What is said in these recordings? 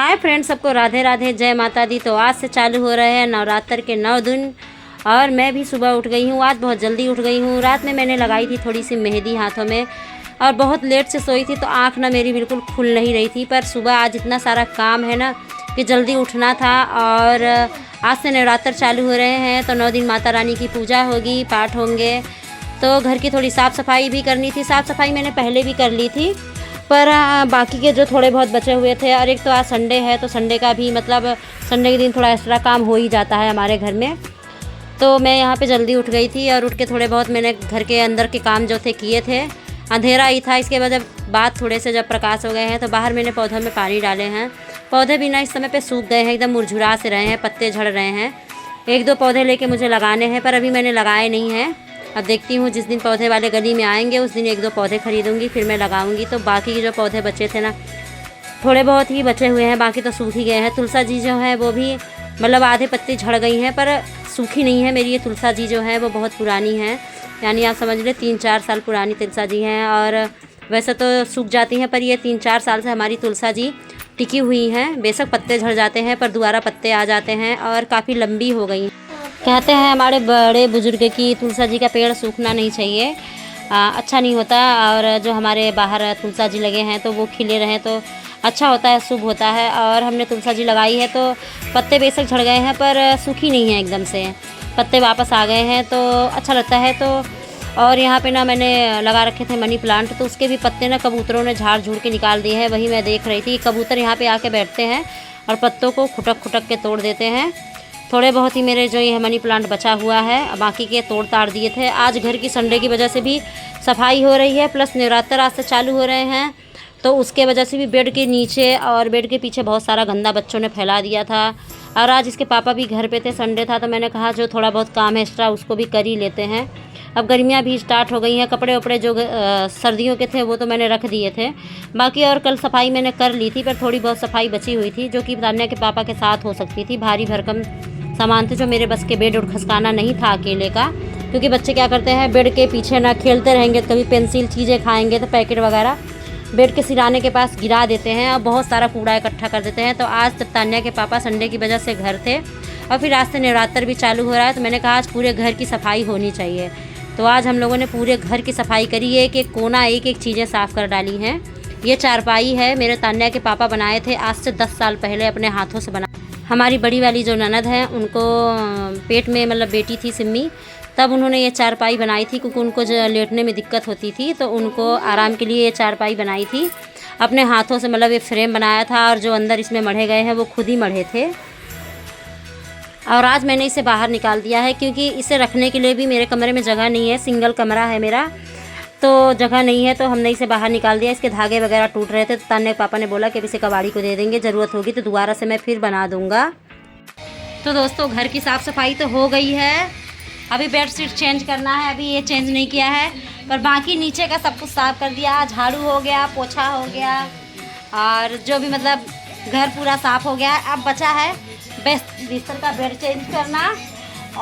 Hi friends, सबको राधे राधे, जय माता दी। तो आज से चालू हो रहे हैं नवरात्र के 9 दिन और मैं भी सुबह उठ गई हूँ। आज बहुत जल्दी उठ गई हूँ। रात में मैंने लगाई थी थोड़ी सी मेहंदी हाथों में और बहुत लेट से सोई थी तो आँख ना मेरी बिल्कुल खुल नहीं रही थी। पर सुबह आज इतना सारा काम है ना कि जल्दी उठना था। और आज से नवरात्र चालू हो रहे हैं तो 9 दिन माता रानी की पूजा होगी, पाठ होंगे। तो घर की थोड़ी साफ़ सफाई भी करनी थी। साफ़ सफाई मैंने पहले भी कर ली थी पर बाकी के जो थोड़े बहुत बचे हुए थे। और एक तो आज संडे है तो संडे का भी मतलब संडे के दिन थोड़ा एक्स्ट्रा काम हो ही जाता है हमारे घर में। तो मैं यहाँ पे जल्दी उठ गई थी और उठ के थोड़े बहुत मैंने घर के अंदर के काम जो थे किए थे। अंधेरा ही था, इसके बाद थोड़े से जब प्रकाश हो गए हैं तो बाहर मैंने पौधों में पानी डाले हैं। पौधे भी ना इस समय पे सूख गए हैं, एकदम मुरझुरा से रहे हैं, पत्ते झड़ रहे हैं। 1-2 पौधे लेके मुझे लगाने हैं पर अभी मैंने लगाए नहीं हैं। अब देखती हूँ जिस दिन पौधे वाले गली में आएंगे उस दिन 1-2 पौधे खरीदूँगी, फिर मैं लगाऊंगी। तो बाकी के जो पौधे बचे थे ना थोड़े बहुत ही बचे हुए हैं, बाकी तो सूख ही गए हैं। तुलसा जी जो है वो भी मतलब आधे पत्ती झड़ गई हैं पर सूखी नहीं है। मेरी ये तुलसा जी जो है वो बहुत पुरानी है, यानी आप समझ लें 3-4 साल पुरानी तुलसा जी हैं। और वैसे तो सूख जाती हैं पर ये 3-4 साल से हमारी तुलसा जी टिकी हुई हैं। बेशक पत्ते झड़ जाते हैं पर दोबारा पत्ते आ जाते हैं और काफ़ी लंबी हो गई। कहते हैं हमारे बड़े बुजुर्ग की तुलसा जी का पेड़ सूखना नहीं चाहिए, अच्छा नहीं होता। और जो हमारे बाहर तुलसा जी लगे हैं तो वो खिले रहें तो अच्छा होता है, शुभ होता है। और हमने तुलसा जी लगाई है तो पत्ते बेशक झड़ गए हैं पर सूखी नहीं है, एकदम से पत्ते वापस आ गए हैं तो अच्छा लगता है। तो और यहाँ पे ना मैंने लगा रखे थे मनी प्लांट, तो उसके भी पत्ते ना कबूतरों ने झाड़ झूड़ के निकाल दिए हैं। वही मैं देख रही थी, कबूतर यहाँ पे आके बैठते हैं और पत्तों को खुटक खुटक के तोड़ देते हैं। थोड़े बहुत ही मेरे जो ये मनी प्लांट बचा हुआ है, बाकी के तोड़ ताड़ दिए थे। आज घर की संडे की वजह से भी सफाई हो रही है, प्लस नवरात्र आज से चालू हो रहे हैं तो उसके वजह से भी बेड के नीचे और बेड के पीछे बहुत सारा गंदा बच्चों ने फैला दिया था। और आज इसके पापा भी घर पे थे, संडे था, तो मैंने कहा जो थोड़ा बहुत काम है एक्स्ट्रा उसको भी कर ही लेते हैं। अब गर्मियाँ भी स्टार्ट हो गई हैं, कपड़े वपड़े जो सर्दियों के थे वो तो मैंने रख दिए थे बाकी। और कल सफाई मैंने कर ली थी पर थोड़ी बहुत सफाई बची हुई थी जो कि तान्या के पापा के साथ हो सकती थी। भारी भरकम सामान थे जो मेरे बस के बेड उड़ खसकाना नहीं था अकेले का, क्योंकि बच्चे क्या करते हैं बेड के पीछे ना खेलते रहेंगे, कभी पेंसिल चीज़ें खाएंगे तो पैकेट वगैरह बेड के सिराने के पास गिरा देते हैं और बहुत सारा कूड़ा इकट्ठा कर देते हैं। तो आज तब तान्या के पापा संडे की वजह से घर थे और फिर आज से नवरात्र भी चालू हो रहा है तो मैंने कहा आज पूरे घर की सफाई होनी चाहिए। तो आज हम लोगों ने पूरे घर की सफाई करी है, एक एक कोना एक एक चीज़ें साफ़ कर डाली हैं। ये चारपाई है, मेरे तान्या के पापा बनाए थे आज से 10 साल पहले अपने हाथों से बना। हमारी बड़ी वाली जो ननद है उनको पेट में मतलब बेटी थी सिम्मी, तब उन्होंने ये चारपाई बनाई थी क्योंकि उनको जो लेटने में दिक्कत होती थी तो उनको आराम के लिए ये चारपाई बनाई थी अपने हाथों से। मतलब ये फ्रेम बनाया था और जो अंदर इसमें मढ़े गए हैं वो खुद ही मढ़े थे। और आज मैंने इसे बाहर निकाल दिया है क्योंकि इसे रखने के लिए भी मेरे कमरे में जगह नहीं है, सिंगल कमरा है मेरा तो जगह नहीं है, तो हमने इसे बाहर निकाल दिया। इसके धागे वगैरह टूट रहे थे तो तान्या के पापा ने बोला कि इसे कबाड़ी को दे देंगे, ज़रूरत होगी तो दोबारा से मैं फिर बना दूँगा। तो दोस्तों घर की साफ़ सफाई तो हो गई है, अभी बेडशीट चेंज करना है, अभी ये चेंज नहीं किया है पर बाकी नीचे का सब कुछ साफ़ कर दिया। झाड़ू हो गया, पोछा हो गया और जो भी मतलब घर पूरा साफ़ हो गया। अब बचा है बिस्तर का बेड चेंज करना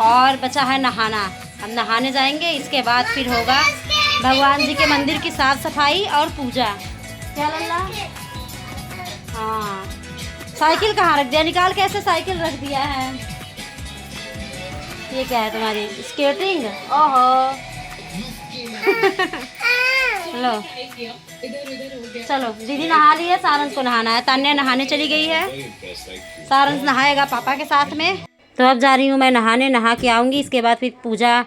और बचा है नहाना। अब नहाने जाएंगे, इसके बाद फिर होगा भगवान जी के मंदिर की साफ़ सफाई और पूजा। क्या लल्ला? हाँ, साइकिल कहाँ रख दिया? निकाल के ऐसे साइकिल रख दिया है। ये क्या है तुम्हारी स्केटिंग? ओहो लो चलो, दीदी नहा ली है, सारंस को नहाना है। तान्या नहाने चली गई है, सारंस नहाएगा पापा के साथ में। तो अब जा रही हूँ मैं नहाने, नहा के आऊँगी, इसके बाद फिर पूजा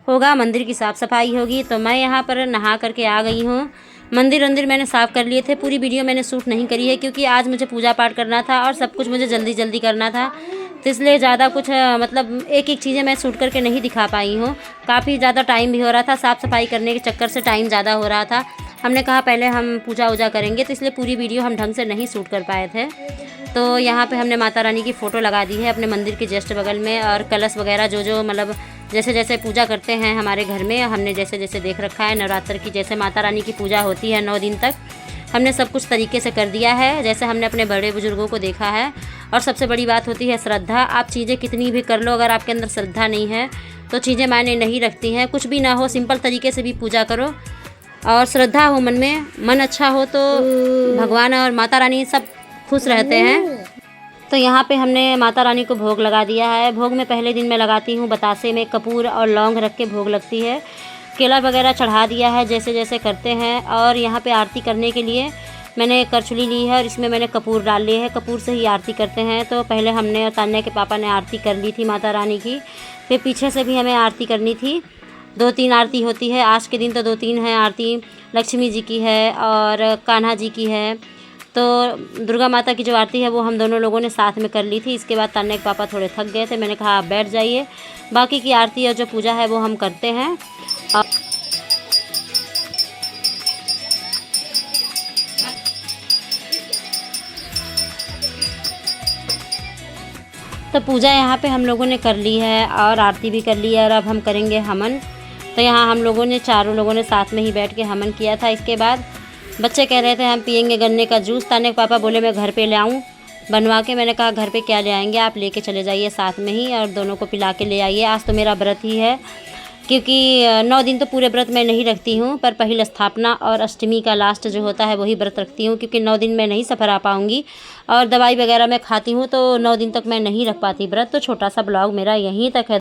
होगा, मंदिर की साफ़ सफाई होगी। तो मैं यहाँ पर नहा करके आ गई हूँ। मंदिर मैंने साफ़ कर लिए थे, पूरी वीडियो मैंने शूट नहीं करी है क्योंकि आज मुझे पूजा पाठ करना था और सब कुछ मुझे जल्दी जल्दी करना था तो इसलिए ज़्यादा कुछ मतलब एक एक चीज़ें मैं शूट करके नहीं दिखा पाई हूँ। काफ़ी ज़्यादा टाइम भी हो रहा था, साफ़ सफाई करने के चक्कर से टाइम ज़्यादा हो रहा था। हमने कहा पहले हम पूजा वूजा करेंगे तो इसलिए पूरी वीडियो हम ढंग से नहीं शूट कर पाए थे। तो यहाँ पे हमने माता रानी की फ़ोटो लगा दी है अपने मंदिर के जस्ट बगल में और कलश वगैरह जो मतलब जैसे जैसे पूजा करते हैं हमारे घर में, हमने जैसे जैसे देख रखा है नवरात्र की जैसे माता रानी की पूजा होती है 9 दिन तक, हमने सब कुछ तरीके से कर दिया है जैसे हमने अपने बड़े बुजुर्गों को देखा है। और सबसे बड़ी बात होती है श्रद्धा। आप चीज़ें कितनी भी कर लो, अगर आपके अंदर श्रद्धा नहीं है तो चीज़ें मायने नहीं रखती हैं। कुछ भी ना हो, सिंपल तरीके से भी पूजा करो और श्रद्धा हो मन में, मन अच्छा हो तो भगवान और माता रानी सब खुश रहते हैं। तो यहाँ पे हमने माता रानी को भोग लगा दिया है। भोग में पहले दिन मैं लगाती हूँ बतासे में कपूर और लौंग रख के भोग लगती है। केला वगैरह चढ़ा दिया है जैसे जैसे करते हैं। और यहाँ पे आरती करने के लिए मैंने करछुली ली है और इसमें मैंने कपूर डाल लिए है। कपूर से ही आरती करते हैं। तो पहले हमने और तान्या के पापा ने आरती कर ली थी माता रानी की। फिर पीछे से भी हमें आरती करनी थी। 2-3 आरती होती है। आज के दिन तो 2-3 है आरती। लक्ष्मी जी की है और कान्हा जी की है। तो दुर्गा माता की जो आरती है वो हम दोनों लोगों ने साथ में कर ली थी। इसके बाद तान्या के पापा थोड़े थक गए थे। मैंने कहा आप बैठ जाइए, बाकी की आरती और जो पूजा है वो हम करते हैं। तो पूजा यहाँ पे हम लोगों ने कर ली है और आरती भी कर ली है और अब हम करेंगे हवन। तो यहाँ हम लोगों ने चारों लोगों ने साथ में ही बैठ के हवन किया था। इसके बाद बच्चे कह रहे थे हम पियेंगे गन्ने का जूस। तान्या के पापा बोले मैं घर पे ले आऊँ बनवा के। मैंने कहा घर पे क्या ले आएंगे, आप लेके चले जाइए साथ में ही और दोनों को पिला के ले आइए। आज तो मेरा व्रत ही है, क्योंकि 9 दिन तो पूरे व्रत मैं नहीं रखती हूँ, पर पहली स्थापना और अष्टमी का लास्ट जो होता है वही व्रत रखती हूँ, क्योंकि 9 दिन मैं नहीं सफ़र आ पाऊँगी और दवाई वगैरह मैं खाती हूँ तो 9 दिन तक मैं नहीं रख पाती व्रत। तो छोटा सा ब्लॉग मेरा यहीं तक है।